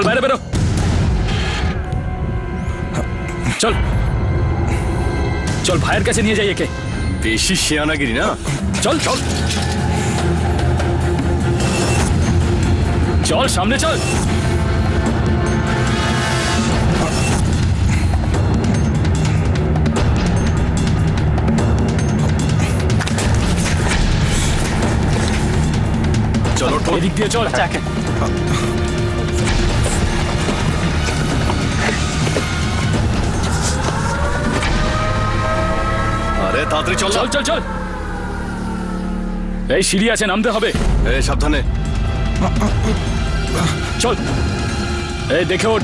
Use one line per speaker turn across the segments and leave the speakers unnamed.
চল বাইরে বেরো, চল চল ভাইয়ের কাছে নিয়ে যাই একে।
বেশি শেয়ানাগিরি না,
চল চল চল সামনে চল।
চলো
এদিক দিয়ে চল।
আরে তাড়াতাড়ি চল।
চল চল চল, এই সিঁড়ি আছে, নামতে হবে।
এই সাবধানে।
চল, এই দেখে ওঠ।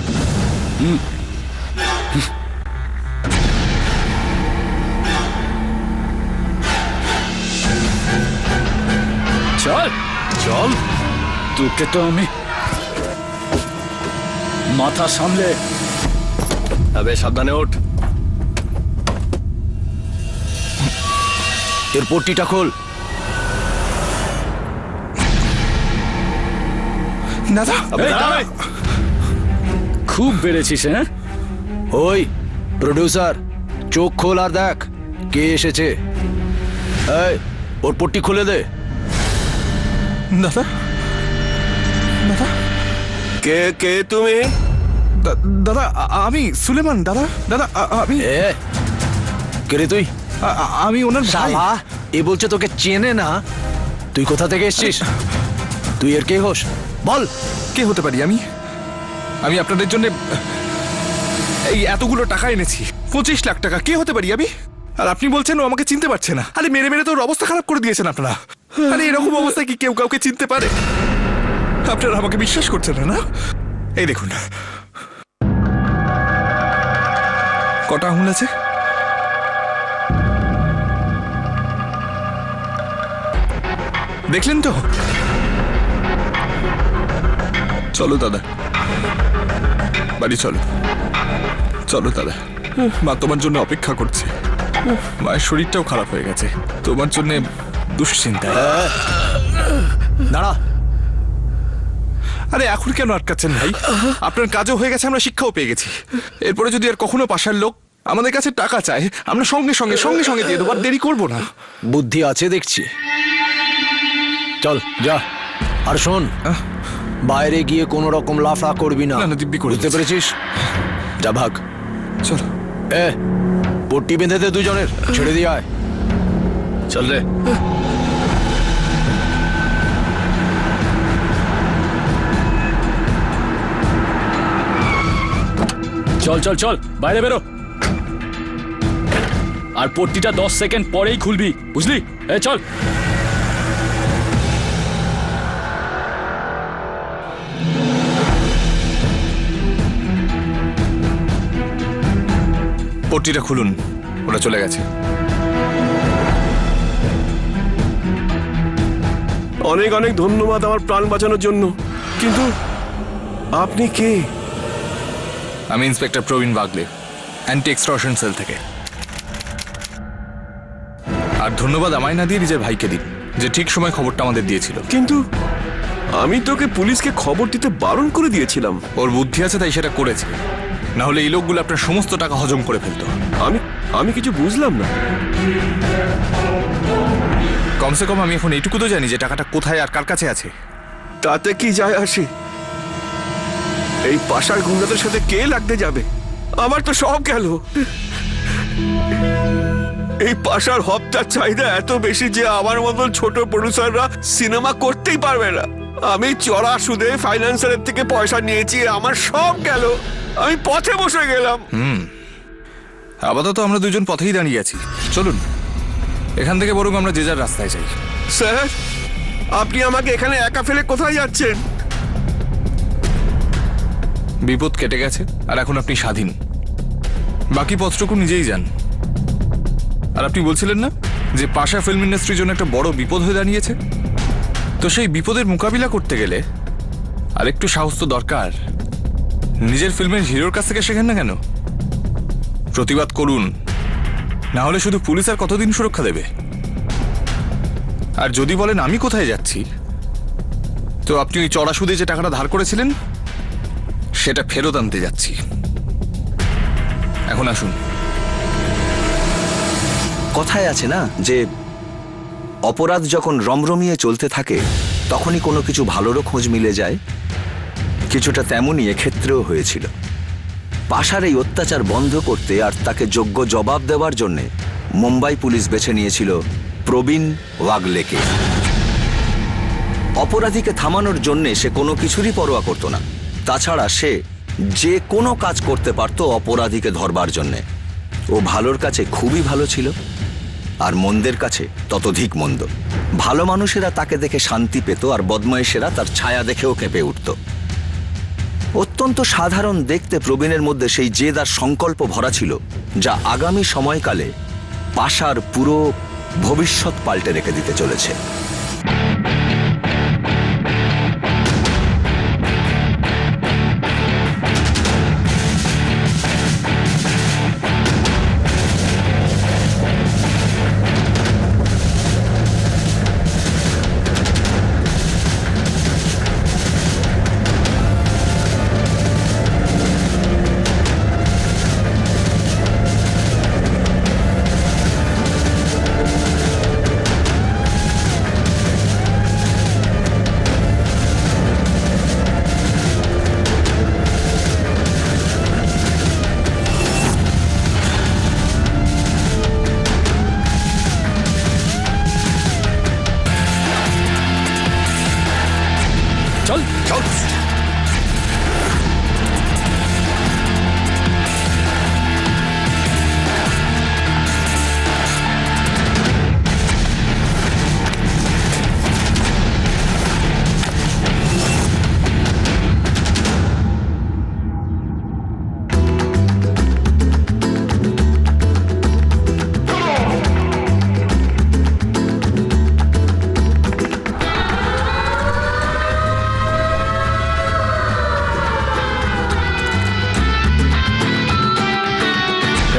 চল
চল।
তোকে তো আমি মাথা সামলে।
আবে সাবধানে ওঠ।
এর পট্টিটা খোল।
দাদা
এই, দাঁড়া। খুব বেড়েছিস হ্যাঁ?
ওই প্রডিউসার, চোখ খোল আর দেখ কে এসেছে। এই ওর পট্টি খুলে দে।
দাদা দাদা
কে কে তুমি?
দাদা আমি সুলেমান। দাদা দাদা আমি
এ কে রে তুই?
আমি ওনার ভাই।
শালা, এ বলছে তোকে চেনে না। তুই কোথা থেকে এসেছিস? তুই এর কে হোস বল।
কে হতে পারি আমি? আমি আপনাদের জন্য এই এতগুলো টাকা এনেছি, 25 লাখ টাকা। কে হতে পারি আমি? আর আপনি বলছেন ও আমাকে চিনতে পারছে না? আরে মেরে মেরে তো ওর অবস্থা খারাপ করে দিয়েছেন আপনারা। আরে এরকম অবস্থায় কি কেউ কাউকে চিনতে পারে? আপনারা আমাকে বিশ্বাস করছেন না না? এই দেখুন কটা আঙুল আছে। দেখলেন তো? চলো দাদা, বাড়ি চলো। চলো দাদা, মা তোমার জন্য অপেক্ষা করছে। মায়ের শরীরটাও খারাপ হয়ে গেছে তোমার জন্য, দুশ্চিন্তায়।
দাঁড়া।
আরে এখন কেন আটকাচ্ছেন ভাই? আপনার কাজও হয়ে গেছে, আমরা শিক্ষাও পেয়ে গেছি। এরপরে যদি আর কখনো পাশার লোক আমাদের কাছে টাকা চায়, আমরা সঙ্গে সঙ্গে সঙ্গে সঙ্গে দিয়ে দেবো, আর দেরি করবো না।
বুদ্ধি আছে দেখছি। চল যা। আর শোন, বাইরে গিয়ে কোনো রকম লাফড়া করবি না।
না, না, দিব্যি করে
বুঝতে
দিচ্ছি।
পেরেছিস? যা ভাগ।
চলো।
এ পট্টি বেঁধে দে দুজনের, ছেড়ে দিয়ে আয়।
চল রে।
চল চল চল বাইরে বেরো। আর পট্টিটা 10 সেকেন্ড পরেই খুলবি, বুঝলি? এই চল।
পট্টিটা খুলুন, ওরা চলে গেছে।
অনেক অনেক ধন্যবাদ আমার প্রাণ বাঁচানোর জন্য, কিন্তু আপনি কে?
আমি ইন্সপেক্টর প্রবীণ বাগলে, অ্যান্টি এক্সটর্শন সেল থেকে। আর ধন্যবাদ আমায় না দিয়ে নিজের ভাইকে দিন, যে ঠিক সময় খবরটা আমাদের দিয়েছিল।
কিন্তু আমি তোকে পুলিশকে খবর দিতে বারণ করে দিয়েছিলাম।
ওর বুদ্ধি আছে তাই সেটা করেছে, না হলে এই লোকগুলো আপনার সমস্ত টাকা হজম করে ফেলতো।
আমি কিছু বুঝলাম না।
কমসে কম আমি এখন এইটুকু তো জানি যে টাকাটা কোথায় আর কার কাছে আছে।
তাতে কি যায় আসে? এই পাশার গুন্ডাদের সাথে কে লাগতে যাবে? আমার তো সব গেল। এই পাশার হপ্তার চাহিদা এত বেশি যে আমার মতন ছোট প্রডিউসাররা সিনেমা করতেই পারবে না। আমি চড়া সুদে ফাইন্যান্সারের থেকে পয়সা নিয়েছি, আমার সব গেল। আমি পথে বসে গেলাম।
আপাতত আমরা দুজন পথেই দাঁড়িয়ে আছি। চলুন এখান থেকে বরং আমরা যে যার রাস্তায় যাই।
স্যার, আপনি আমাকে এখানে একা ফেলে কোথায় যাচ্ছেন?
বিপদ কেটে গেছে আর এখন আপনি স্বাধীন। বাকি পথটুকু নিজেই যান। আর আপনি বলছিলেন না যে পাশা ফিল্ম ইন্ডাস্ট্রির জন্য একটা বড় বিপদ হয়ে দাঁড়িয়েছে? তো সেই বিপদের মোকাবিলা করতে গেলে আরেকটু সাহস তো দরকার। নিজের ফিল্মের হিরোর কাছ থেকে শেখেন না কেন? প্রতিবাদ করুন, না হলে শুধু পুলিশ আর কতদিন সুরক্ষা দেবে? আর যদি বলেন আমি কোথায় যাচ্ছি, তো আপনি ওই চড়া সুদে যে টাকাটা ধার করেছিলেন সেটা ফেরত আনতে যাচ্ছি। এখন আসুন।
কথায় আছে না যে অপরাধ যখন রমরমিয়ে চলতে থাকে তখনই কোনো কিছু ভালোরও খোঁজ মিলে যায়। কিছুটা তেমনই এক্ষেত্রেও হয়েছিল। পাশার এই অত্যাচার বন্ধ করতে আর তাকে যোগ্য জবাব দেওয়ার জন্যে মুম্বাই পুলিশ বেছে নিয়েছিল প্রবীণ ওয়াগলেকে। অপরাধীকে থামানোর জন্যে সে কোনো কিছুরই পরোয়া করত না। তাছাড়া সে যে কোনো কাজ করতে পারত অপরাধীকে ধরবার জন্যে। ও ভালোর কাছে খুবই ভালো ছিল, আর মন্দের কাছে ততোধিক মন্দ। ভালো মানুষেরা তাকে দেখে শান্তি পেত, আর বদমাইশেরা তার ছায়া দেখেও কেঁপে উঠত। অত্যন্ত সাধারণ দেখতে প্রবীণের মধ্যে সেই জেদ আর সংকল্প ভরা ছিল, যা আগামী সময়কালে পাশার পুরো ভবিষ্যৎ পাল্টে রেখে দিতে চলেছে।
চল চল।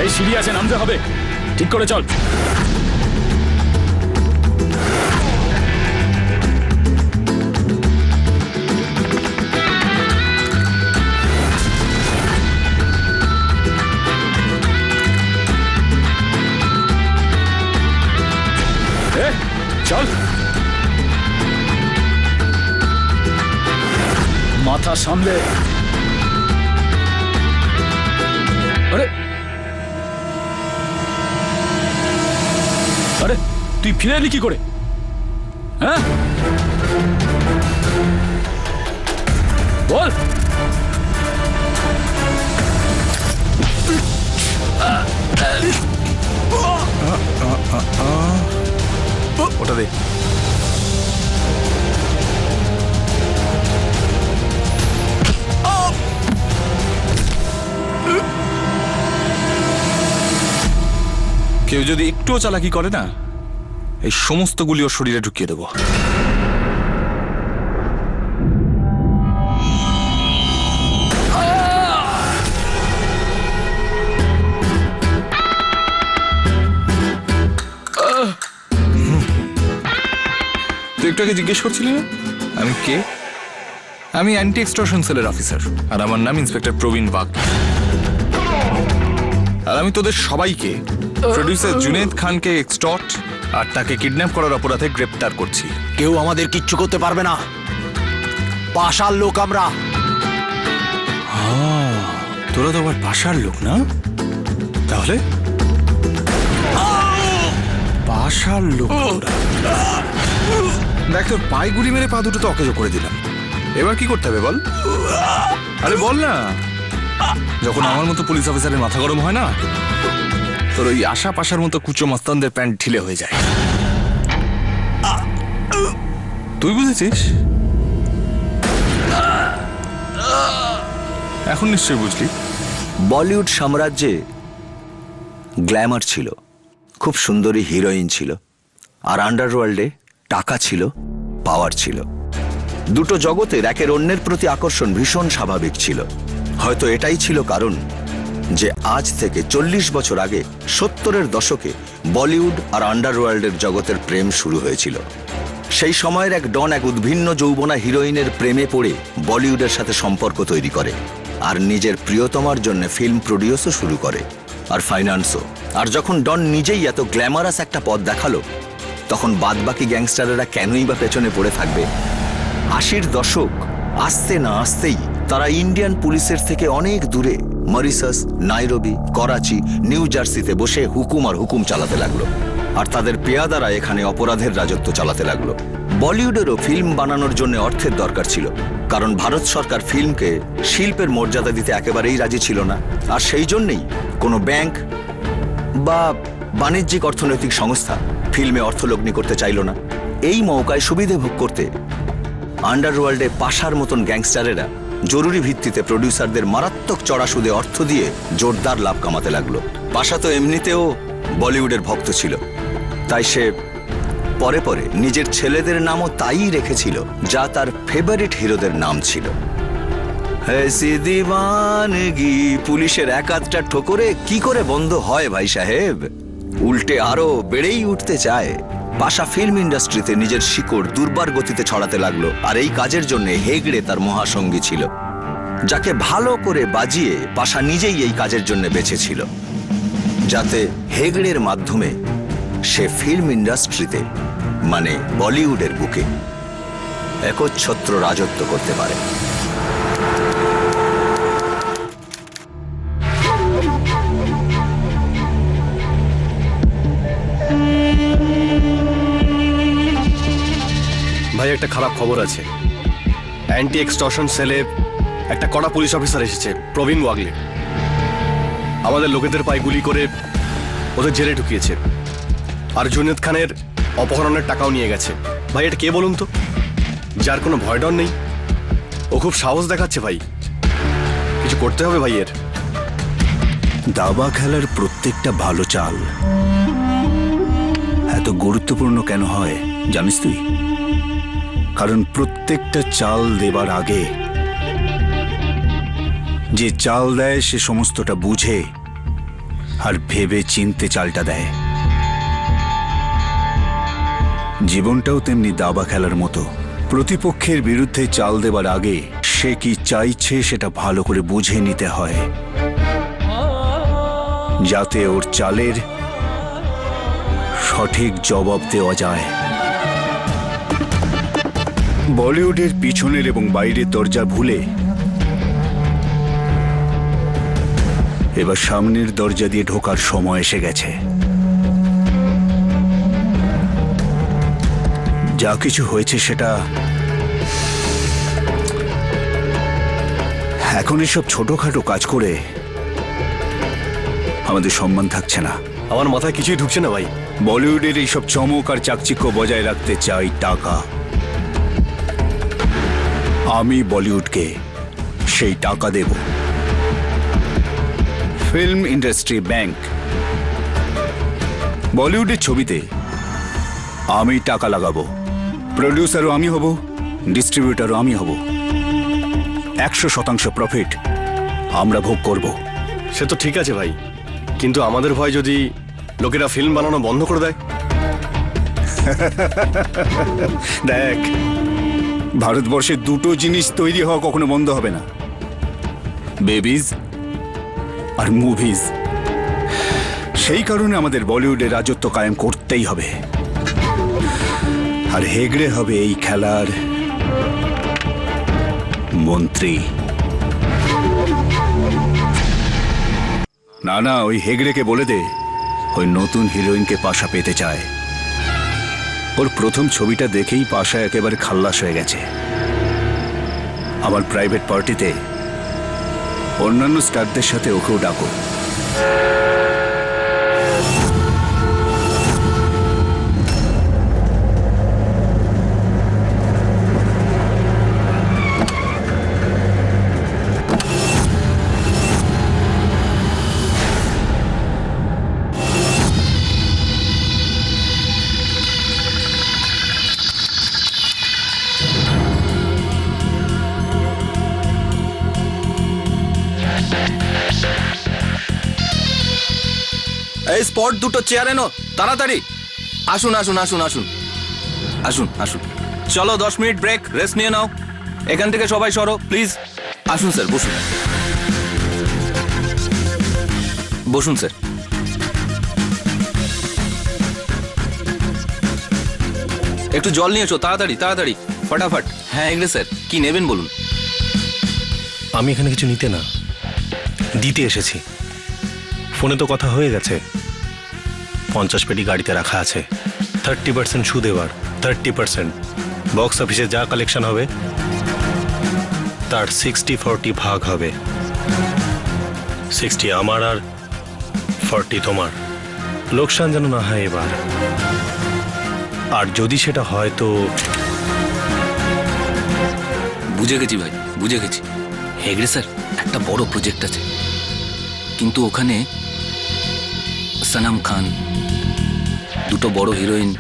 এই সিঁড়ি আছে, নামতে হবে। ঠিক করে চল। চল। মাথা সামলে। আরে আরে তুই ফিরে এলি কি করে? হ্যাঁ বল।
ওটা দে। কেউ যদি একটুও চালাকি করে না, এই সমস্ত গুলি ওর শরীরে ঢুকিয়ে দেবো। তুই একটু আগে জিজ্ঞেস করছিলি না আমি কে? আমি অ্যান্টি এক্সটর্শন সেলের অফিসার, আর আমার নাম ইন্সপেক্টর প্রবীণ বাগ। আর আমি তোদের সবাইকে, প্রোডিউসার জুনেদ খানকে এক্সটর্ট আর তাকে কিডন্যাপ করার অপরাধে গ্রেপ্তার করছি।
কেউ আমাদের কিচ্ছু করতে পারবে না। পাশার লোক আমরা।
তোরা তো আবার পাশার লোক না? তাহলে পাশার লোক তোরা। দেখ, তোর পায়ে গুলি মেরে পা দুটো তো অকেজো করে দিলাম। এবার কি করতে হবে বল? আরে বল না। যখন আমার মতো পুলিশ অফিসারের মাথা গরম হয় না, তোর ওই আশা পাশার মতো কুচো মাস্তানদের প্যান্ট ঢিলে হয়ে যায়। তুই বুঝেছিস? এখন নিশ্চয়ই বুঝলি।
বলিউড সাম্রাজ্যে গ্ল্যামার ছিল, খুব সুন্দরী হিরোইন ছিল, আর আন্ডারওয়ার্ল্ডে টাকা ছিল, পাওয়ার ছিল। দুটো জগতের একের অন্যের প্রতি আকর্ষণ ভীষণ স্বাভাবিক ছিল। হয়তো এটাই ছিল কারণ যে আজ থেকে 40 বছর আগে 70-এর দশকে বলিউড আর আন্ডারওয়ার্ল্ডের জগতের প্রেম শুরু হয়েছিল। সেই সময়ের এক ডন এক উদ্ভিন্ন যৌবনা হিরোইনের প্রেমে পড়ে বলিউডের সাথে সম্পর্ক তৈরি করে। আর নিজের প্রিয়তমার জন্য ফিল্ম প্রডিউসও শুরু করে, আর ফাইন্যান্সও। আর যখন ডন নিজেই এত গ্ল্যামারাস একটা পথ দেখালো, তখন বাদবাকি গ্যাংস্টারেরা কেনই বা পেছনে পড়ে থাকবে? 80-র দশক আসতে না আসতেই তারা ইন্ডিয়ান পুলিশের থেকে অনেক দূরে মরিসাস, নাইরোবি, করাচি, নিউ জার্সিতে বসে হুকুম আর হুকুম চালাতে লাগলো। আর তাদের পেয়াদারা এখানে অপরাধের রাজত্ব চালাতে লাগলো। বলিউডেরও ফিল্ম বানানোর জন্য অর্থের দরকার ছিল, কারণ ভারত সরকার ফিল্মকে শিল্পের মর্যাদা দিতে একেবারেই রাজি ছিল না। আর সেই জন্যেই কোনো ব্যাংক বা বাণিজ্যিক অর্থনৈতিক সংস্থা ফিল্মে অর্থলগ্নি করতে চাইল না। এই মৌকায় সুবিধে ভোগ করতে আন্ডারওয়ার্ল্ডে পাশার মতন গ্যাংস্টারেরা জরুরি ভিত্তিতে প্রডিউসারদের মারাত্মক চড়া সুদে অর্থ দিয়ে জোরদার লাভ কামাতে লাগলো। পাশা তো এমনিতেও বলিউডের ভক্ত ছিল, তাই সে পরে পরে নিজের ছেলেদের নামও তাই রেখেছিল যা তার ফেভারিট হিরোদের নাম ছিল। ऐसी दीवानगी পুলিশের এক আধটা ঠোকরে কি করে বন্ধ হয় ভাই সাহেব? উল্টে আরো বেড়েই উঠতে চায়। পাশা ফিল্ম ইন্ডাস্ট্রিতে নিজের শিকড় দুর্বার গতিতে ছড়াতে লাগলো, আর এই কাজের জন্য হেগড়ে তার মহাসঙ্গী ছিল, যাকে ভালো করে বাজিয়ে পাশা নিজেই এই কাজের জন্য বেঁচেছিল, যাতে হেগড়ের মাধ্যমে সে ফিল্ম ইন্ডাস্ট্রিতে মানে বলিউডের বুকে একচ্ছত্র রাজত্ব করতে পারে।
ভাই একটা খারাপ খবর আছে। অ্যান্টি এক্সটর্শন সেলে একটা কড়া পুলিশ অফিসার এসেছে, প্রবীণ ওয়াগলে। আমাদের লোকেদের পায়ে গুলি করে ওদের জেলে ঢুকিয়েছে, আর জুনেদ খানের অপহরণের টাকাও নিয়ে গেছে। ভাই এটা কে বলুন তো, যার কোনো ভয় ডর নেই? ও খুব সাহস দেখাচ্ছে ভাই, কিছু করতে হবে ভাই এর।
দাবা খেলার প্রত্যেকটা ভালো চাল এত গুরুত্বপূর্ণ কেন হয় জানিস তুই? কারণ প্রত্যেকটা চাল দেবার আগে যে চাল দেয় সে সমস্তটা বুঝে আর ভেবে চিনতে চালটা দেয়। জীবনটাও তেমনি দাবা খেলার মতো। প্রতিপক্ষের বিরুদ্ধে চাল দেবার আগে সে কি চাইছে সেটা ভালো করে বুঝে নিতে হয়, যাতে ওর চালের সঠিক জবাব দেওয়া যায়। বলিউডের পিছনের এবং বাইরের দরজা ভুলে এবার সামনের দরজা দিয়ে ঢোকার সময় এসে গেছে। যা কিছু হয়েছে সেটা এখন এসব ছোটখাটো কাজ করে আমাদের সম্মান থাকছে না।
আমার মাথায় কিছুই ঢুকছে না ভাই।
বলিউডের এইসব চমক আর চাকচিক্য বজায় রাখতে চাই টাকা। আমি বলিউডকে সেই টাকা দেব। Film industry bank. বলিউডের ছবিতে আমি টাকা লাগাবো, প্রডিউসারও আমি হব, ডিস্ট্রিবিউটারও আমি হব। 100% প্রফিট আমরা ভোগ করব।
সে তো ঠিক আছে ভাই, কিন্তু আমাদের ভয় যদি লোকেরা ফিল্ম বানানো বন্ধ করে দেয়।
দেখ, ভারতবর্ষে দুটো জিনিস তৈরি হওয়া কখনো বন্ধ হবে না, বেবিজ আর মুভিজ। সেই কারণে আমাদের বলিউডে রাজত্ব কায়েম করতেই হবে, আর হেগড়ে হবে এই খেলার মন্ত্রী। না না, ওই হেগড়েকে বলে দে ওই নতুন হিরোইনকে পাশা পেতে চায়। ওর প্রথম ছবিটা দেখেই পাশা একেবারে খাল্লাস হয়ে গেছে। আমার প্রাইভেট পার্টিতে অন্যান্য স্টারদের সাথে ওকেও ডাকো।
এই স্পট দুটো চেয়ার এনো তাড়াতাড়ি। আসুন আসুন আসুন আসুন আসুন আসুন। চলো 10 মিনিট ব্রেক, রেস্ট নিয়ে নাও। এখান থেকে সবাই সরো প্লিজ। আসুন স্যার, বসুন। বসুন স্যার। একটু জল নিয়ে এসো, তাড়াতাড়ি তাড়াতাড়ি, ফটাফট। হ্যাঁ এগড়ে স্যার, কি নেবেন বলুন।
আমি এখানে কিছু নিতে না, দিতে এসেছি। ফোনে তো কথা হয়ে গেছে, 50 পেটি গাড়িতে রাখা আছে, 30% সুদ এবার, 30% বক্স অফিসে যা কালেকশন হবে তার 60-40 ভাগ হবে। 60 আমার আর 40 তোমার। লোকসান যেন না হয় এবার, আর যদি সেটা হয় তো
বুঝে গেছি ভাই, বুঝে গেছি। হেগড়ে স্যার, একটা বড় প্রজেক্ট আছে, কিন্তু ওখানে সনম খান, দুটো বড় হিরোইন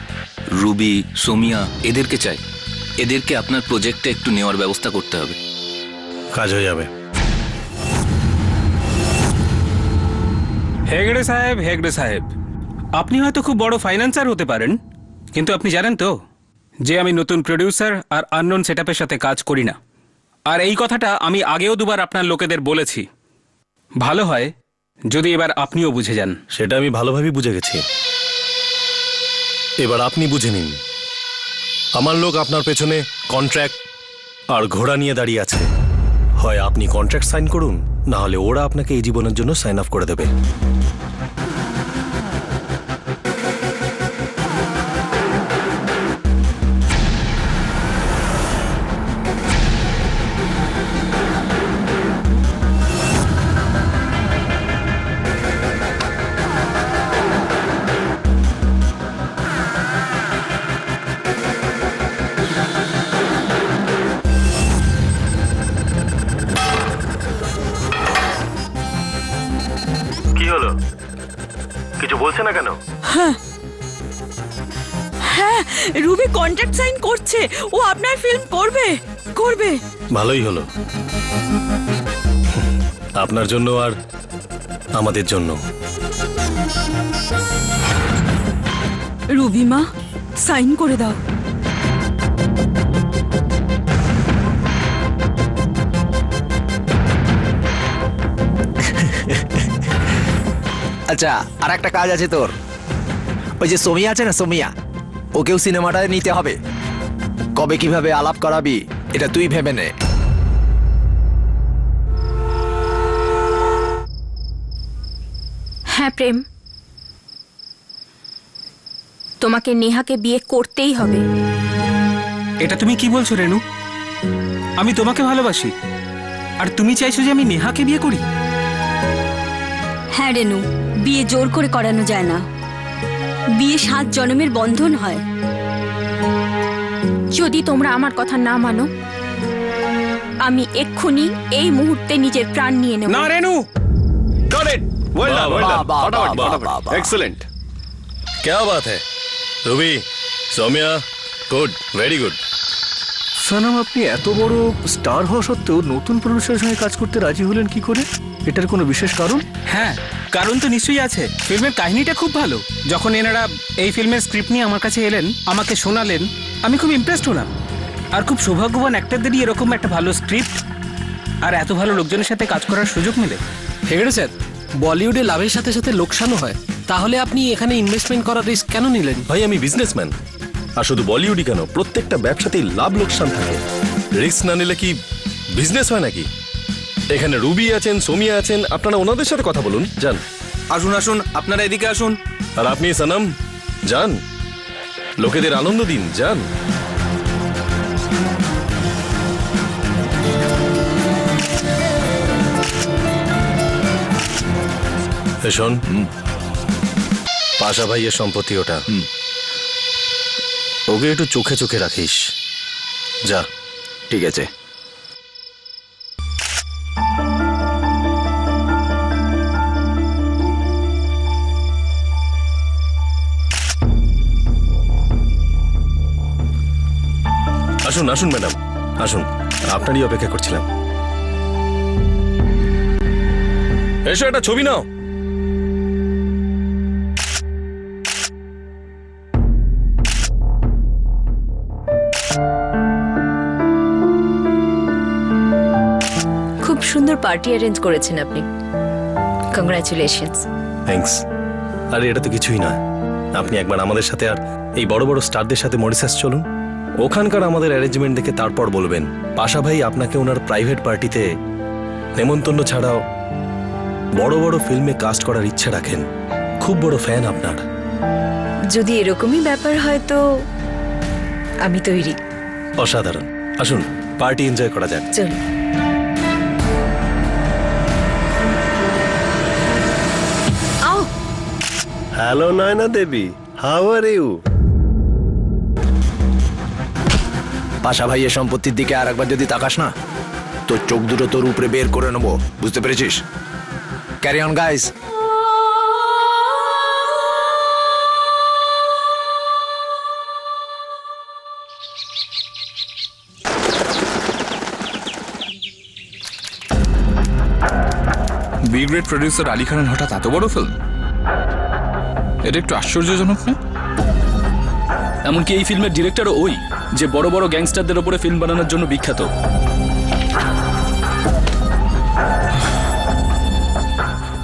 রুবি, সোমিয়া, এদেরকে চাই। এদেরকে আপনার প্রজেক্টে একটু নেওয়ার ব্যবস্থা করতে হবে।
কাজ হয়ে যাবে।
হেগড়ে সাহেব, আপনি হয়তো খুব বড় ফাইন্যান্সার হতে পারেন, কিন্তু আপনি জানেন তো যে আমি নতুন প্রডিউসার আর আননোন সেটআপের সাথে কাজ করি না। আর এই কথাটা আমি আগেও দুবার আপনার লোকেদের বলেছি। ভালো হয় যদি এবার আপনিও বুঝে যান।
সেটা আমি ভালোভাবেই বুঝে গেছি, এবার আপনি বুঝে নিন। আমার লোক আপনার পেছনে কন্ট্রাক্ট আর ঘোড়া নিয়ে দাঁড়িয়ে আছে। হয় আপনি কন্ট্রাক্ট সাইন করুন, না হলে ওরা আপনাকে এই জীবনের জন্য সাইন আপ করে দেবে। কি হলো, কিছু বলছে না কেন?
হ্যাঁ, রুবি কন্ট্রাক্ট সাইন করছে, ও আপনার ফিল্ম করবে।
ভালোই হলো, আপনার জন্য আর আমাদের জন্য।
রুবি মা, সাইন করে দাও।
আচ্ছা, আর একটা কাজ আছে তোর। ওই যে সোমিয়া আছে না, সোমিয়া, ওকেও সিনেমাটায় নিতে হবে। কবে কিভাবে আলাপ করাবি এটা তুই ভেবে নে।
হ্যাঁ প্রেম, তোমাকে নেহাকে বিয়ে করতেই হবে।
এটা তুমি কি বলছো রেনু? আমি তোমাকে ভালোবাসি, আর তুমি চাইছো যে আমি নেহাকে বিয়ে করি?
হ্যাঁ রেনু, বিয়ে জোর করে করানো যায় না। বিয়ে 7 জন্মের বন্ধন হয়।
যদি তোমরা আমার কথা না মানো, আমি এক্ষুনি এই মুহূর্তে নিজের প্রাণ নিয়ে নেব।
না রেনু,
এক্সেলেন্ট।
क्या बात है রবি, Soumya, good, very good.
Sanam, আপনি এত বড় স্টার হওয়া সত্ত্বেও নতুন প্রডিউসারের সঙ্গে কাজ করতে রাজি হলেন কি করে? এটার কোনো বিশেষ কারণ?
হ্যাঁ কারণ তো নিশ্চয়ই আছে। ফিল্মের কাহিনীটা খুব ভালো। যখন এনারা এই ফিল্মের স্ক্রিপ্ট নিয়ে আমার কাছে এলেন, আমাকে শোনালেন, আমি খুব ইমপ্রেসড হলাম। আর খুব সৌভাগ্যবান অ্যাক্টরদেরই এরকম একটা ভালো স্ক্রিপ্ট আর এত ভালো লোকজনের সাথে কাজ করার সুযোগ মেলে।
হেগড়ে স্যার, বলিউডে লাভের সাথে সাথে লোকসানও হয়, তাহলে আপনি এখানে ইনভেস্টমেন্ট করার রিস্ক কেন নিলেন?
ভাই, আমি বিজনেসম্যান, আর শুধু বলিউডই কেন, প্রত্যেকটা ব্যবসাতেই লাভ লোকসান থাকে। রিস্ক না নিলে কি বিজনেস হয় নাকি? এখানে রুবি আছেন, সোমিয়া আছেন, আপনারা ওনাদের সাথে কথা বলুন। যান।
আসুন আসুন, আপনারা এদিকে আসুন।
আর আপনি সনম, যান, লোকেদের আনন্দ দিন, যান। শোন, পাশা ভাইয়ের সম্পত্তি ওটা, ওকে একটু চোখে চোখে রাখিস। যা।
ঠিক আছে।
আসুন আসুন ম্যাডাম, আসুন, আপনারই অপেক্ষা করছিলাম। এসো, একটা ছবি নাও।
খুব সুন্দর পার্টি অ্যারেঞ্জ করেছেন আপনি। কংগ্রাচুলেশনস।
থ্যাঙ্কস। আরে এটা তো কিছুই নয়, আপনি একবার আমাদের সাথে আর এই বড় বড় স্টারদের সাথে মরিসাস চলুন, ওখানকার আমাদের অ্যারেঞ্জমেন্ট দেখে তারপর বলবেন। পাশা ভাই আপনাকে ওনার প্রাইভেট পার্টিতে নেমন্তন্ন ছাড়াও বড় বড় ফিল্মে কাস্ট করার ইচ্ছা রাখেন, খুব বড় ফ্যান আপনার।
যদি এরকমই ব্যাপার হয় তো আমি তৈরি।
অসাধারণ, আসুন পার্টি এনজয় করা যাক।
চল। আও,
hello Naina Devi, how are you?
Pasha ভাইয়ের সম্পত্তির দিকে আর একবার যদি তাকাস না, তোর চোখ দুটো তোর উপরে বের করে নেবো, বুঝতে পেরেছিস? Carry on guys.
B grade producer Ali খানের হঠাৎ এত বড় ফিল্ম, এটা একটু আশ্চর্যজনক না?
এমনকি এই ফিল্মের ডিরেক্টরও ওই যে বড় বড় গ্যাংস্টারদের ওপরে ফিল্ম বানানোর জন্য বিখ্যাত।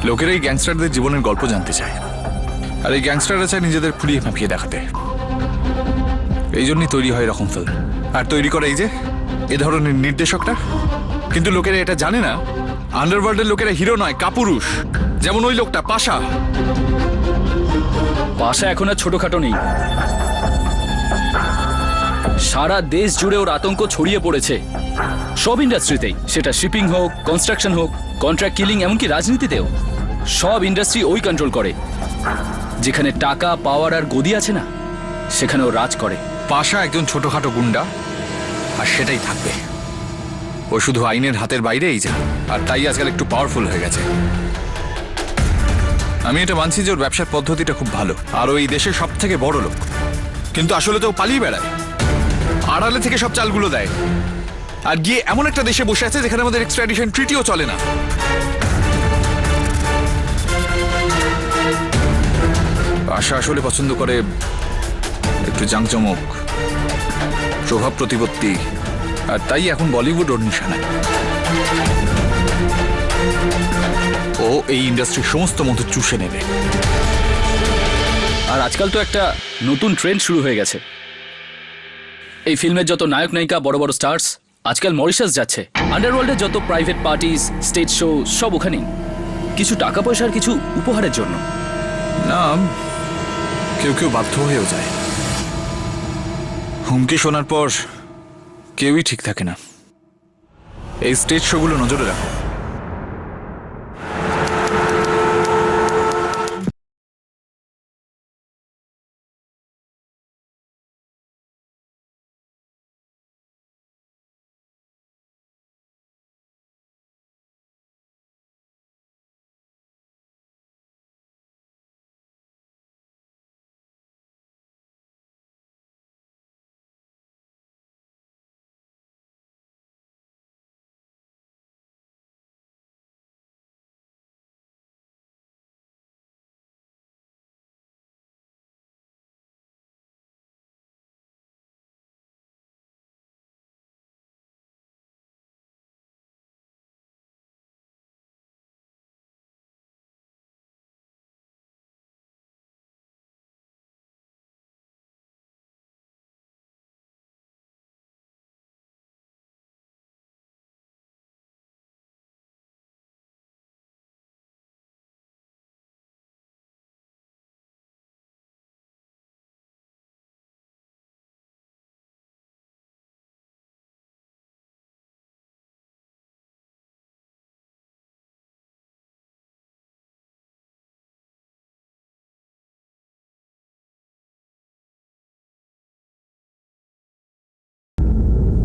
লোকেরা এই গ্যাংস্টারদের জীবনের গল্প জানতে চায়, আর এই গ্যাংস্টাররা চায় নিজেদের ফুলিয়ে ফাঁপিয়ে দেখাতে। এই জন্যই তৈরি হয় এরকম ফিল্ম, আর তৈরি করে এই যে এ ধরনের নির্দেশকরা। কিন্তু লোকেরা এটা জানে না, আন্ডারওয়ার্ল্ডের লোকেরা হিরো নয়, কাপুরুষ। যেমন ওই লোকটা পাশা।
পাশা এখন আর ছোটখাটো নেই, সারা দেশ জুড়ে ওর আতঙ্ক ছড়িয়ে পড়েছে, সব ইন্ডাস্ট্রিতেই, সেটা শিপিং হোক, কনস্ট্রাকশন হোক, কন্ট্রাক্ট কিলিং, এমনকি রাজনীতিতেও। সব ইন্ডাস্ট্রি ওই কন্ট্রোল করে। যেখানে টাকা, পাওয়ার আর গদি আছে না, সেখানে ও রাজ করে।
পাশা একজন ছোটখাটো গুন্ডা, আর সেটাই থাকবে। ও শুধু আইনের হাতের বাইরেই যায়, আর তাই আজকাল একটু পাওয়ারফুল হয়ে গেছে। আমি এটা মানছি যে ওর ব্যবসার পদ্ধতিটা খুব ভালো, আর ওই দেশের সব থেকে বড় লোক। কিন্তু আসলে তো ও পালিয়ে বেড়ায়, আড়ালে থেকে সব চালগুলো দেয়, আর গিয়ে এমন একটা দেশে বসে আছে যেখানে আমাদের এক্সট্রাডিশন ট্রিটিও চলে না। আশা আসলে পছন্দ করে একটু জাঁকজমক, প্রভাব প্রতিপত্তি, আর তাই এখন বলিউড ওর নিশানায়। ও এই ইন্ডাস্ট্রির সমস্ত মধু চুষে নেবে।
আর আজকাল তো একটা নতুন ট্রেন্ড শুরু হয়ে গেছে। এই ফিল্মের যত নায়ক নায়িকা, বড় বড় স্টার্স আজকাল মরিশাস যাচ্ছে। আন্ডারওয়ার্ল্ডের যত প্রাইভেট পার্টিস, স্টেজ শো, সব ওখানেই, কিছু টাকা পয়সার কিছু উপহারের জন্য।
না, কেউ কেউ বাধ্য হয়েও যায়। হুমকি শোনার পর কেউই ঠিক থাকে না। এই স্টেজ শোগুলো নজরে রাখো।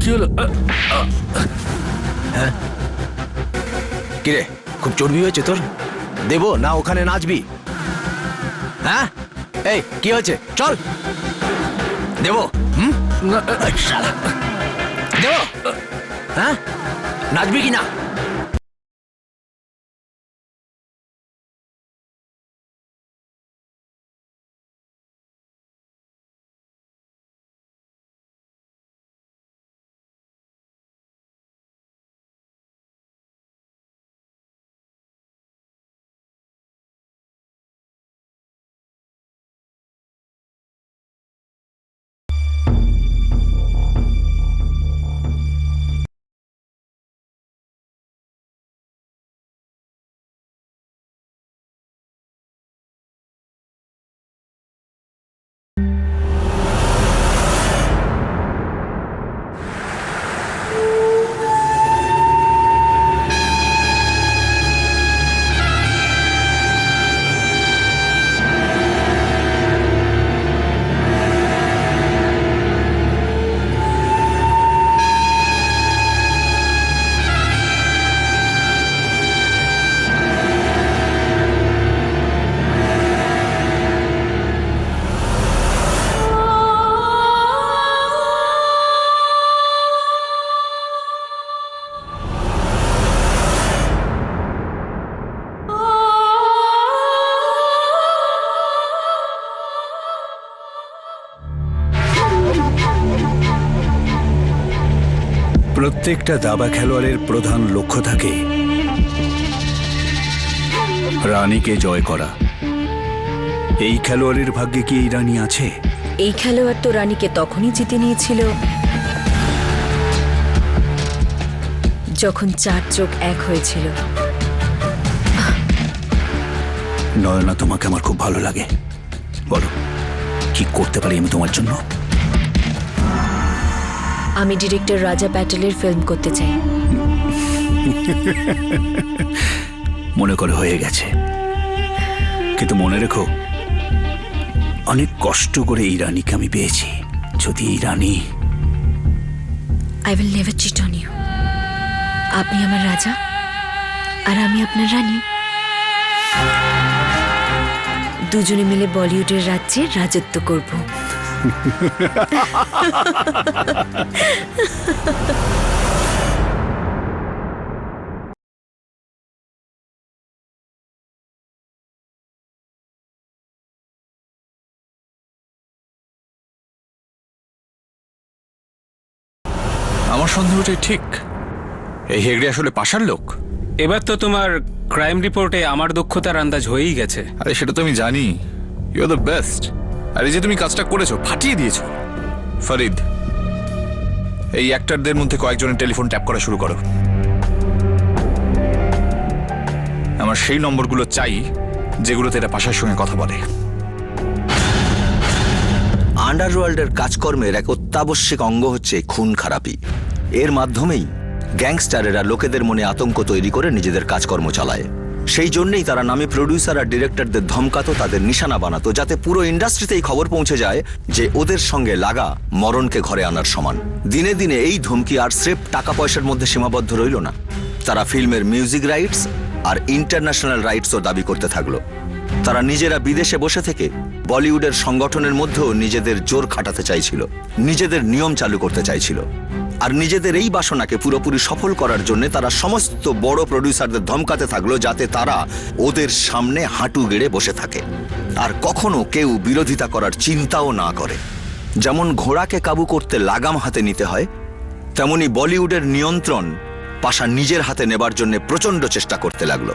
কি হলো?
হ্যাঁ কিরে, খুব চর্বি হয়েছে তোর? দেবো না ওখানে নাচবি? হ্যাঁ, এই কি হয়েছে? চল দেবো। শালা দেবো। হ্যাঁ, নাচবি কি না?
প্রত্যেকটা দাবা খেলোয়াড়ের প্রধান লক্ষ্য থাকে রানীকে জয় করা। এই খেলোয়াড়ের ভাগ্যে কি এই রানী আছে?
এই খেলোয়াড় তো রানীকে তখনই জিতে নিয়েছিল যখন 4 চোখ এক হয়েছিল।
নয়না, তোমাকে আমার খুব ভালো লাগে। বলো, কি করতে পারি আমি তোমার জন্য?
আমি ডিরেক্টর রাজা প্যাটেলের ফিল্ম করতে চাই।
মনে করে হয়ে গেছে, কিন্তু মনে রেখো অনেক কষ্ট করে এই রানীকে আমি পেয়েছি। যদি এই রানী
I will never cheat on you. আপনি আমার রাজা আর আমি আপনার রানী। দুজনে মিলে বলিউডের রাজ্যে রাজত্ব করব।
আমার সন্দেহটাই ঠিক। এই হেগড়ে আসলে পাশার লোক।
এবার তো তোমার ক্রাইম রিপোর্টে আমার দক্ষতার আন্দাজ হয়েই গেছে।
আরে সেটা তো আমি জানি, ইউ আর দ্য বেস্ট। আর এই যে তুমি কাজটা করেছো, ফাটিয়ে দিয়েছো। ফরিদ, এই অ্যাক্টরদের মধ্যে কয়েকজনের টেলিফোন ট্যাপ করা শুরু করো। আমার সেই নম্বরগুলো চাই যেগুলোতে এরা পাশার সঙ্গে কথা বলে।
আন্ডারওয়ার্ল্ডের কাজকর্মের এক অত্যাবশ্যক অঙ্গ হচ্ছে খুন খারাপি। এর মাধ্যমেই গ্যাংস্টারেরা লোকেদের মনে আতঙ্ক তৈরি করে নিজেদের কাজকর্ম চালায়। সেই জন্যই তারা নামী প্রডিউসার আর ডিরেক্টরদের ধমকাতো, তাদের নিশানা বানাতো, যাতে পুরো ইন্ডাস্ট্রিতে এই খবর পৌঁছে যায় যে ওদের সঙ্গে লাগা মরণকে ঘরে আনার সমান। দিনে দিনে এই ধমকি আর স্রেফ টাকা পয়সার মধ্যে সীমাবদ্ধ রইল না। তারা ফিল্মের মিউজিক রাইটস আর ইন্টারন্যাশনাল রাইটসও দাবি করতে থাকলো। তারা নিজেরা বিদেশে বসে থেকে বলিউডের সংগঠনের মধ্যেও নিজেদের জোর খাটাতে চাইছিল, নিজেদের নিয়ম চালু করতে চাইছিল। আর নিজেদের এই বাসনাকে পুরোপুরি সফল করার জন্য তারা সমস্ত বড় প্রডিউসারদের ধমকাতে থাকলো, যাতে তারা ওদের সামনে হাঁটু গেড়ে বসে থাকে আর কখনো কেউ বিরোধিতা করার চিন্তাও না করে। যেমন ঘোড়াকে কাবু করতে লাগাম হাতে নিতে হয়, তেমনি বলিউডের নিয়ন্ত্রণ পাশা নিজের হাতে নেবার জন্য প্রচণ্ড চেষ্টা করতে লাগলো।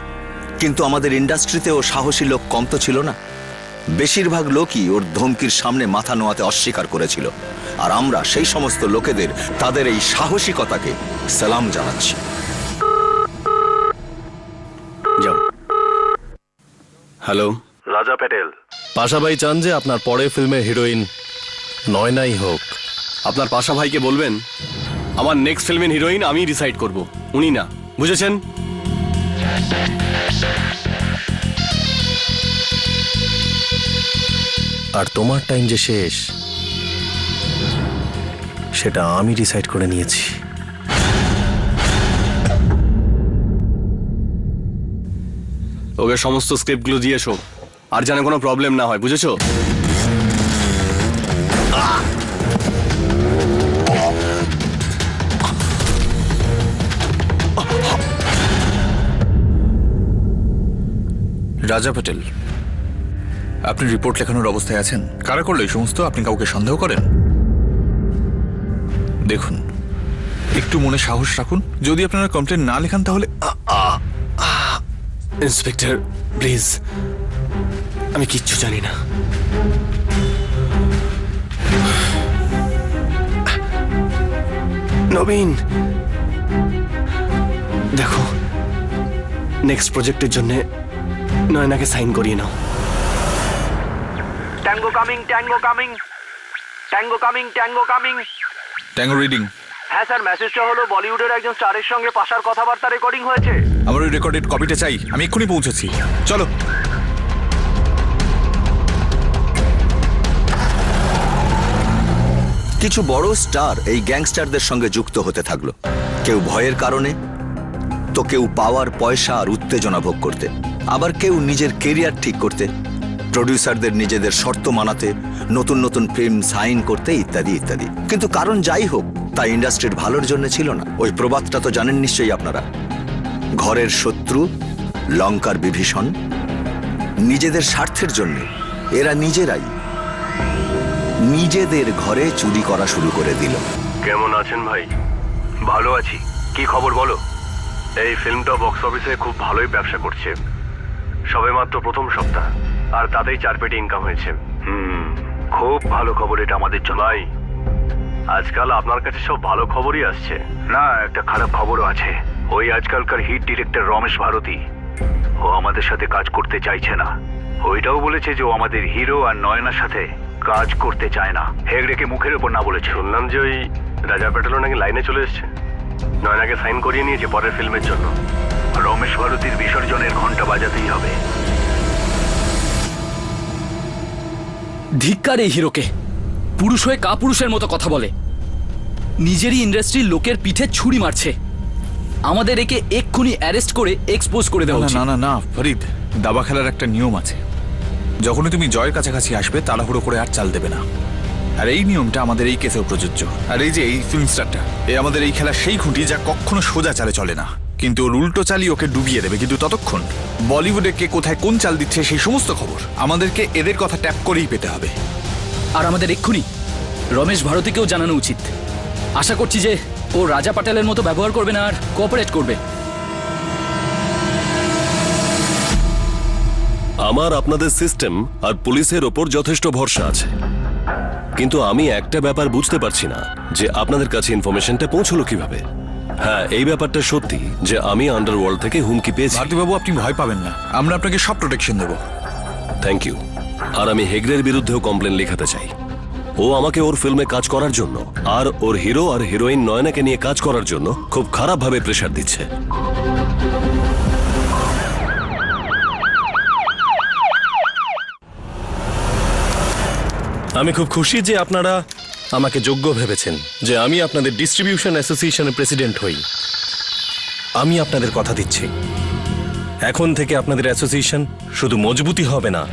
কিন্তু আমাদের ইন্ডাস্ট্রিতেও সাহসী লোক কম তো ছিল না। বেশিরভাগ লোকই ওর ধমকির সামনে মাথা নোয়াতে অস্বীকার করেছিল। আর আমরা সেই সমস্ত লোকেদের তাদের এই সাহসিকতাকে সালাম জানাচ্ছি।
যাও। হ্যালো,
রাজা প্যাটেল। পাশাভাই চান যে আপনার পরের ফিল্মের হিরোইন নয়নাই হোক।
আপনার পাশা ভাইকে বলবেন আমার নেক্সট ফিল্মের হিরোইন আমি ডিসাইড করব, উনি না। বুঝেছেন?
আর তোমার টাইম যে শেষ সেটা আমি ডিসাইড করে নিয়েছি।
ওকে সমস্ত স্ক্রিপ্টগুলো দিয়ে এসো, আর যেন কোনো প্রবলেম না হয়। বুঝেছো?
রাজা প্যাটেল, আপনি রিপোর্ট লেখানোর অবস্থায় আছেন? কারা করলো এই সমস্ত? আপনি কাউকে সন্দেহ করেন? দেখুন, একটু মনে সাহস রাখুন। যদি আপনারা কমপ্লেন না লেখান তাহলে
ইন্সপেক্টর প্লিজ, আমি কিচ্ছু জানি না। নবীন, দেখো, নেক্সট প্রজেক্টের জন্য নয়নাকে সাইন করিয়ে নাও।
Tango coming tango coming tango coming tango coming.
Tango reading.
হ্যাঁ স্যার, মেসেজটা হলো বলিউডের একজন স্টারের সঙ্গে পাশার কথাবার্তা রেকর্ডিং হয়েছে।
আমার ওই রেকর্ডেড কপিটা চাই, আমি এক্ষুনি পৌঁছেছি। চলো।
কিছু বড় স্টার এই গ্যাংস্টারদের সঙ্গে যুক্ত হতে থাকলো, কেউ ভয়ের কারণে, তো কেউ পাওয়ার, পয়সা আর উত্তেজনা ভোগ করতে, আবার কেউ নিজের কেরিয়ার ঠিক করতে, প্রডিউসারদের নিজেদের শর্ত মানাতে, নতুন নতুন ফিল্ম সাইন করতে, ইত্যাদি ইত্যাদি। কিন্তু কারণ যাই হোক, তা ইন্ডাস্ট্রির ভালোর জন্য ছিল না। ওই প্রবাদটা তো জানেন নিশ্চয়ই আপনারা, ঘরের শত্রু লঙ্কার বিভীষণ। নিজেদের স্বার্থের জন্য এরা নিজেদের ঘরে চুরি করা শুরু করে দিল।
কেমন আছেন ভাই? ভালো আছি। কি খবর বলো? এই ফিল্মটা বক্স অফিসে খুব ভালোই ব্যবসা করছে, সবে মাত্র প্রথম সপ্তাহ, আর তাতেই 4 পেটি ইনকাম হয়েছে। খুব ভালো খবর এটা আমাদের জন্য। ভাই, আজকাল আপনার কাছে সব ভালো খবরই আসছে। না, একটা খারাপ খবরও আছে। ওই আজকালকার হিট ডিরেক্টর রমেশ ভারতী, ও আমাদের সাথে কাজ করতে চাইছে না। ওইটাও বলেছে যে ও আমাদের হিরো আর নয়নার সাথে কাজ করতে চায় না। হেগড়েকে মুখের উপর না বলেছে। শুনলাম যে ওই রাজা প্যাটেলও নাকি লাইনে চলে এসছে, নয়নাকে সাইন করিয়ে নিয়েছে পরের ফিল্মের জন্য। রমেশ ভারতীর বিসর্জনের ঘন্টা বাজাতেই হবে।
ধিক্কার এই হিরোকে, পুরুষ হয়ে কাপুরুষের মতো কথা বলে, নিজেরই ইন্ডাস্ট্রির লোকের পিঠে ছুরি মারছে। আমাদের একে এক্ষুনি অ্যারেস্ট করে এক্সপোজ করে দেওয়া উচিত।
না না না ফরিদ, দাবা খেলার একটা নিয়ম আছে। যখনই তুমি জয়ের কাছাকাছি আসবে, তাড়াহুড়ো করে আর চাল দেবে না। আর এই নিয়মটা আমাদের এই কেসেও প্রযোজ্য। আর এই যে এই ফিল্ম স্টারটা, আমাদের এই খেলা সেই খুঁটি যা কখনো সোজা চালে চলে না, কিন্তু ওর উল্টো চালই ওকে ডুবিয়ে দেবে। কিন্তু ততক্ষণ বলিউডে কে কোথায় কোন চাল দিচ্ছে সেই সমস্ত খবর আমাদেরকে এদের কথা ট্যাপ করেই পেতে হবে।
আর আমাদের এক্ষুনি রমেশ ভারতীকেও জানানো উচিত। আশা করছি যে ও রাজা পাটেলের মতো ব্যবহার করবে না, আর কোঅপারেট করবে।
আমার আপনাদের সিস্টেম আর পুলিশের ওপর যথেষ্ট ভরসা আছে, কিন্তু আমি একটা ব্যাপার বুঝতে পারছি না যে আপনাদের কাছে ইনফরমেশনটা পৌঁছলো কিভাবে। হ্যাঁ, এই ব্যাপারটা সত্যি যে আমি আন্ডারওয়ার্ল্ড থেকে হুমকি পেয়েছি।
ভারতীবাবু, আপনি ভয় পাবেন না, আমরা আপনাকে সব প্রোটেকশন দেবো।
Thank you. আর আমি হেগড়ের বিরুদ্ধেও কমপ্লেন লেখাতে চাই। ও আমাকে ওর ফিল্মে কাজ করার জন্য আর ওর হিরো আর হিরোইন নয়নাকে নিয়ে কাজ করার জন্য খুব খারাপভাবে প্রেশার দিচ্ছে।
আমি খুব খুশি যে আপনারা আমাকে যোগ্য ভেবেছেন যে আমি আপনাদের ডিস্ট্রিবিউশন অ্যাসোসিয়েশনের প্রেসিডেন্ট হই। আমি আপনাদের কথা দিচ্ছি, এখন থেকে আপনাদের অ্যাসোসিয়েশন শুধু মজবুতি হবে না,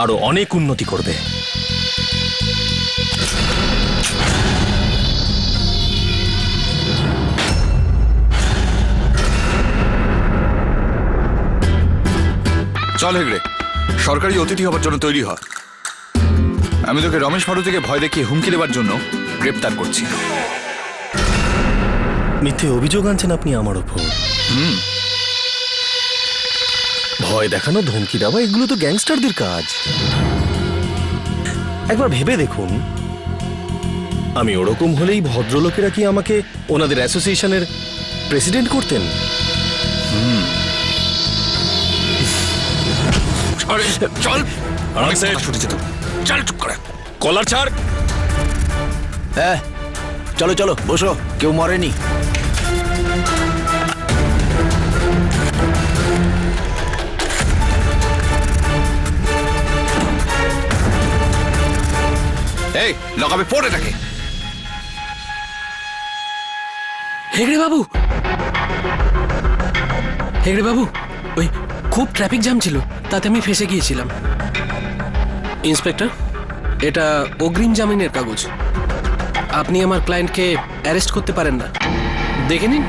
আরো অনেক উন্নতি করবে।
চল হেগড়ে, সরকারি অতিথি হবার জন্য তৈরি হ। আমি তোকে রমেশ ভারতীকে ভয় দেখিয়ে হুমকি দেবার জন্য গ্রেপ্তার করছি।
মিথ্যে অভিযোগ আনছেন আপনি আমার ওপর। ভয় দেখানো, ধমকি দেওয়া, এগুলো তো গ্যাংস্টারদের কাজ। একবার ভেবে দেখুন, আমি ওরকম হলেই ভদ্রলোকেরা কি আমাকে ওনাদের অ্যাসোসিয়েশনের প্রেসিডেন্ট করতেন?
চল,
চল, চুপ করে কলার ছাড়।
হ্যাঁ, চলো চলো, বসো, কেউ মরেনি।
এই লগাবে পড়ে থাকে।
হেগড়ে বাবু, হেগড়ে বাবু, ওই খুব ট্রাফিক জ্যাম ছিল, তাতে আমি ফেসে গিয়েছিলাম। ইন্সপেক্টর, এটা অগ্রিম জামিনের কাগজ। আপনি আমার ক্লায়েন্টকে অ্যারেস্ট করতে পারেন না, দেখে নিন।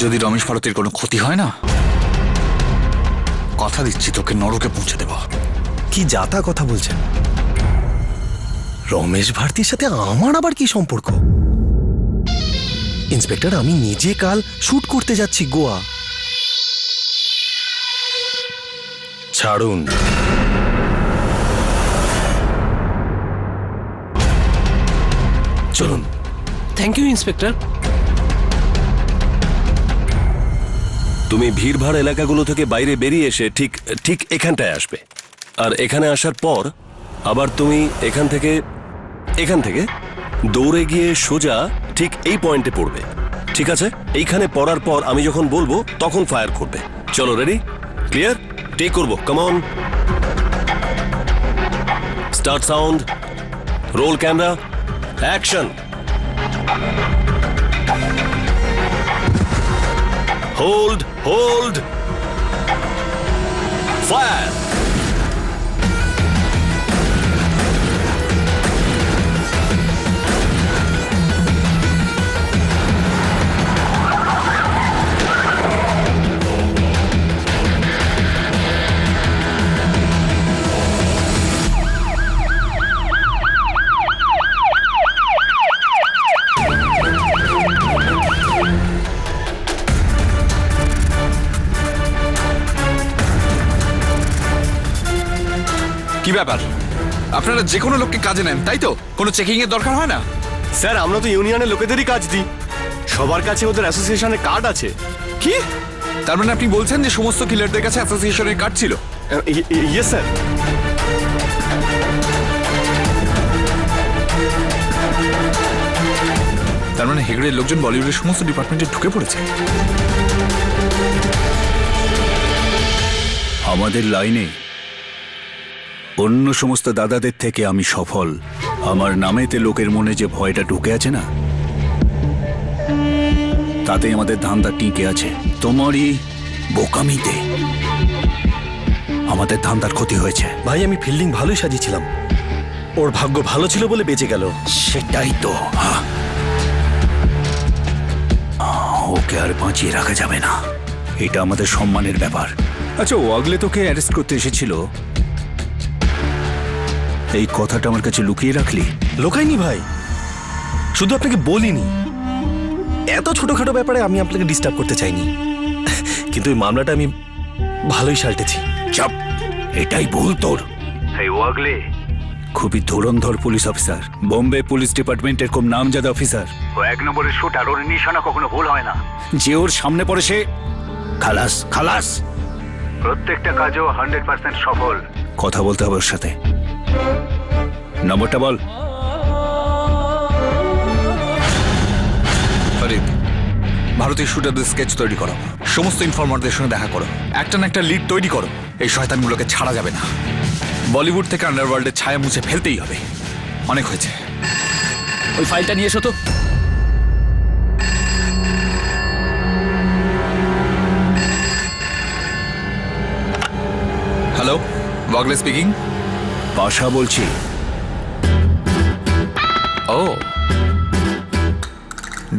যদি রমেশ ভারতীর কোনো ক্ষতি হয় না, কথা দিচ্ছি তোকে নরকে পৌঁছে দেব।
কি যাতা কথা বলছেন? রমেশ ভারতীর সাথে আমার আবার কি সম্পর্ক? ইন্সপেক্টর, আমি নিজে কাল শুট করতে যাচ্ছি গোয়া। ছাড়ুন। চলুন।
Thank you inspector.
তুমি ভিড়ভাড় এলাকাগুলো থেকে বাইরে বেরিয়ে এসে ঠিক ঠিক এখানটায় আসবে, আর এখানে আসার পর আবার তুমি এখান থেকে দৌড়ে গিয়ে সোজা ঠিক এই পয়েন্টে পড়বে, ঠিক আছে? এইখানে পড়ার পর আমি যখন বলবো তখন ফায়ার করবে। চলো, রেডি, ক্লিয়ার, টেক করবো, come on, start sound, roll camera, action. Hold, hold, fire.
কি ব্যাপার, আপনারা যে কোনো লোককে কাজে নেন তাই তো? কোনো চেকিং এর দরকার হয় না?
স্যার, আমরা তো ইউনিয়নের লোকেদেরই কাজ দিই, সবার কাছে ওদের অ্যাসোসিয়েশনের কার্ড আছে।
কি? তার মানে আপনি বলছেন যে সমস্ত কিলারদের কাছে অ্যাসোসিয়েশনের কার্ড ছিল?
Yes sir.
তার মানে হেগড়ের লোকজন বলিউডের সমস্ত ডিপার্টমেন্টে ঢুকে পড়েছে।
আমাদের লাইনে অন্য সমস্ত দাদাদের থেকে আমি সফল। আমার নামেতে লোকের মনে যে ভয়টা ঢুকে আছে না, তাতে আমাদের ধান্দা টিকে আছে। তোমারই বোকামিতে আমাদের ধান্দার ক্ষতি হয়েছে।
ভাই আমি ফিল্ডিং ভালোই সাজিয়েছিলাম, ওর ভাগ্য ভালো ছিল বলে বেঁচে গেল।
সেটাই তো, ওকে আর বাঁচিয়ে রাখা যাবে না, এটা আমাদের সম্মানের ব্যাপার। আচ্ছা, ওয়াগলে তোকে অ্যারেস্ট করতে এসেছিল, এই কথাটা আমার কাছে লুকিয়ে রাখলি?
লোকাইনি ভাই, শুধু আপনাকে বলিনি। এত ছোটখাটো ব্যাপারে আমি আপনাকে ডিস্টার্ব করতে চাইনি, কিন্তু এই মামলাটা আমি ভালোই সালটেছি।
চাপ, এটাই ভুল তোর। এই ওয়াগলে খুবই ধুরন্ধর পুলিশ অফিসার, বোম্বে পুলিশ ডিপার্টমেন্টের খুব নামজাদা অফিসার। ও 1 নম্বরের শুটার, ওর নিশানা কখনো ভুল হয় না। যে ওর সামনে পড়ে সে খালাস, খালাস। প্রত্যেকটা কাজও 100% সফল। কথা বলতে হবে ওর সাথে। নম্বরটা বল।
ফরিদ, ভারতীয় শুটারদের স্কেচ তৈরি করো, সমস্ত ইনফরমারদের সঙ্গে দেখা করো, একটা না একটা লিড তৈরি করো। এই শয়তানগুলোকে ছাড়া যাবে না। বলিউড থেকে আন্ডারওয়ার্ল্ডের ছায়া মুছে ফেলতেই হবে। অনেক হয়েছে।
ওই ফাইলটা নিয়ে এসো তো।
Hello, ওয়াগলে speaking.
পাশা বলছি।
ও,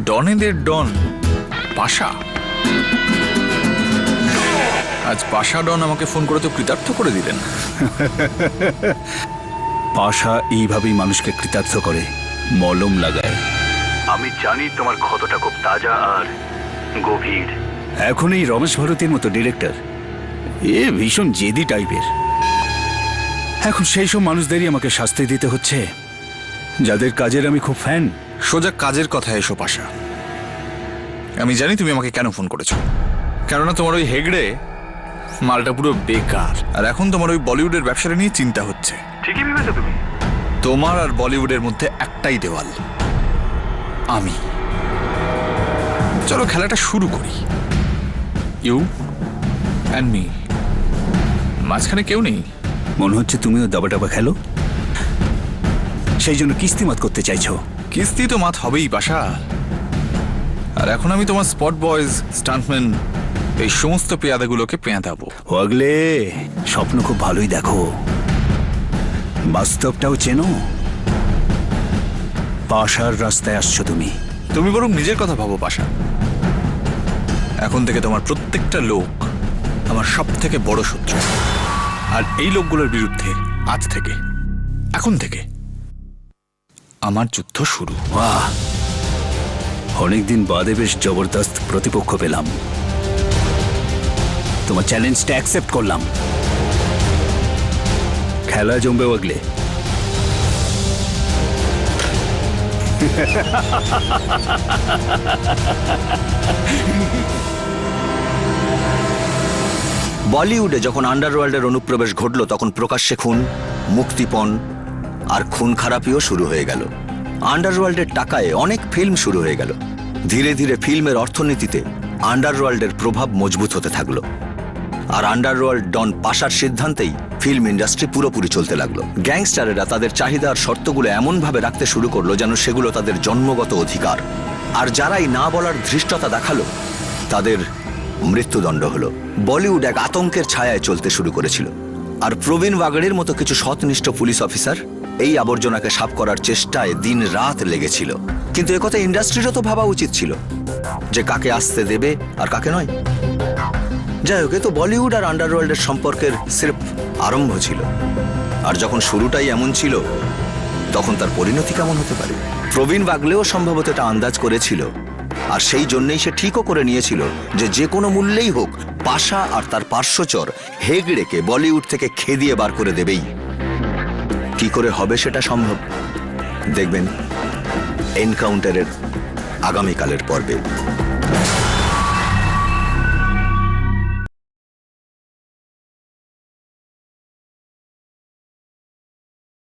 ডনেদের ডন পাশা। আজ পাশা ডন আমাকে ফোন করে তো কৃতার্থ করে দিলেন।
পাশা এইভাবেই মানুষকে কৃতার্থ করে, মলম লাগায়। আমি জানি তোমার ক্ষতটা খুব তাজা আর গভীর। এখন এই রমেশ ভারতীর মতো ডিরেক্টর, এ ভীষণ জেদি টাইপের। এখন সেই সব মানুষদেরই আমাকে শাস্তি দিতে হচ্ছে যাদের কাজের আমি খুব ফ্যান।
সোজা কাজের কথা এসো পাশা। আমি জানি তুমি আমাকে কেন ফোন করেছো, কেননা তোমার ওই হেগড়ে মালটা পুরো বেকার, আর এখন তোমার ওই বলিউডের ব্যবসাটা নিয়ে চিন্তা হচ্ছে।
ঠিকই ভেবেছো তুমি।
তোমার আর বলিউডের মধ্যে একটাই দেওয়াল, আমি। চলো খেলাটা শুরু করি। ইউ অ্যান্ড মি, মাঝখানে কেউ নেই।
মনে হচ্ছে তুমিও দাবা ডাবা খেলো, সেই জন্য কিস্তি মাত করতে চাইছো।
কিস্তি তো মাত হবেই পাশা। আর এখন আমি তোমার স্পট বয়েজ, স্টান্টম্যান, এই সমস্ত পেয়াদাগুলোকে পেঁয়াদাবো।
ওয়াগলে, স্বপ্ন খুব ভালোই দেখো, বাস্তবটাও চেনো। পাশার রাস্তায় আসছো তুমি।
তুমি বরং নিজের কথা ভাবো পাশা। এখন থেকে তোমার প্রত্যেকটা লোক আমার সব থেকে বড় শত্রু, আর এই লোকগুলোর বিরুদ্ধে আজ থেকে, এখন থেকে আমার যুদ্ধ শুরু।
বাহ, অনেকদিন বাদে বেশ জবরদস্ত প্রতিপক্ষ পেলাম। তোমার চ্যালেঞ্জটা অ্যাকসেপ্ট করলাম। খেলা জমবে ওয়াগলে।
বলিউডে যখন আন্ডারওয়ার্ল্ডের অনুপ্রবেশ ঘটল তখন প্রকাশ্যে খুন, মুক্তিপণ আর খুন খারাপিও শুরু হয়ে গেল। আন্ডারওয়ার্ল্ডের টাকায় অনেক ফিল্ম শুরু হয়ে গেল। ধীরে ধীরে ফিল্মের অর্থনীতিতে আন্ডারওয়ার্ল্ডের প্রভাব মজবুত হতে থাকলো। আর আন্ডারওয়ার্ল্ড ডন পাশার সিদ্ধান্তেই ফিল্ম ইন্ডাস্ট্রি পুরোপুরি চলতে লাগলো। গ্যাংস্টারেরা তাদের চাহিদা আর শর্তগুলো এমনভাবে রাখতে শুরু করলো যেন সেগুলো তাদের জন্মগত অধিকার। আর যারাই না বলার ধৃষ্টতা দেখালো তাদের মৃত্যুদণ্ড হলো। বলিউড এক আতঙ্কের ছায়ায় চলতে শুরু করেছিল। আর প্রবীণ ওয়াগড়ের মতো কিছু সৎনিষ্ঠ পুলিশ অফিসার এই আবর্জনাকে সাফ করার চেষ্টায় দিন রাত লেগেছিল। কিন্তু একথা ইন্ডাস্ট্রিরও তো ভাবা উচিত ছিল যে কাকে আসতে দেবে আর কাকে নয়। যাই হোক, তো বলিউড আর আন্ডারওয়ার্ল্ডের সম্পর্কের সির্ফ আরম্ভ ছিল। আর যখন শুরুটাই এমন ছিল তখন তার পরিণতি কেমন হতে পারে প্রবীণ ওয়াগলেও সম্ভবত এটা আন্দাজ করেছিল। আর সেই জন্যই সে ঠিকও করে নিয়েছিল যে কোনো মূল্যেই হোক পাশা আর তার পার্শ্বচর হেগড়েকে বলিউড থেকে খেদিয়ে বার করে দেবেই। কি করে হবে সেটা সম্ভব দেখবেন এনকাউন্টারের আগামীকালের পর্বে।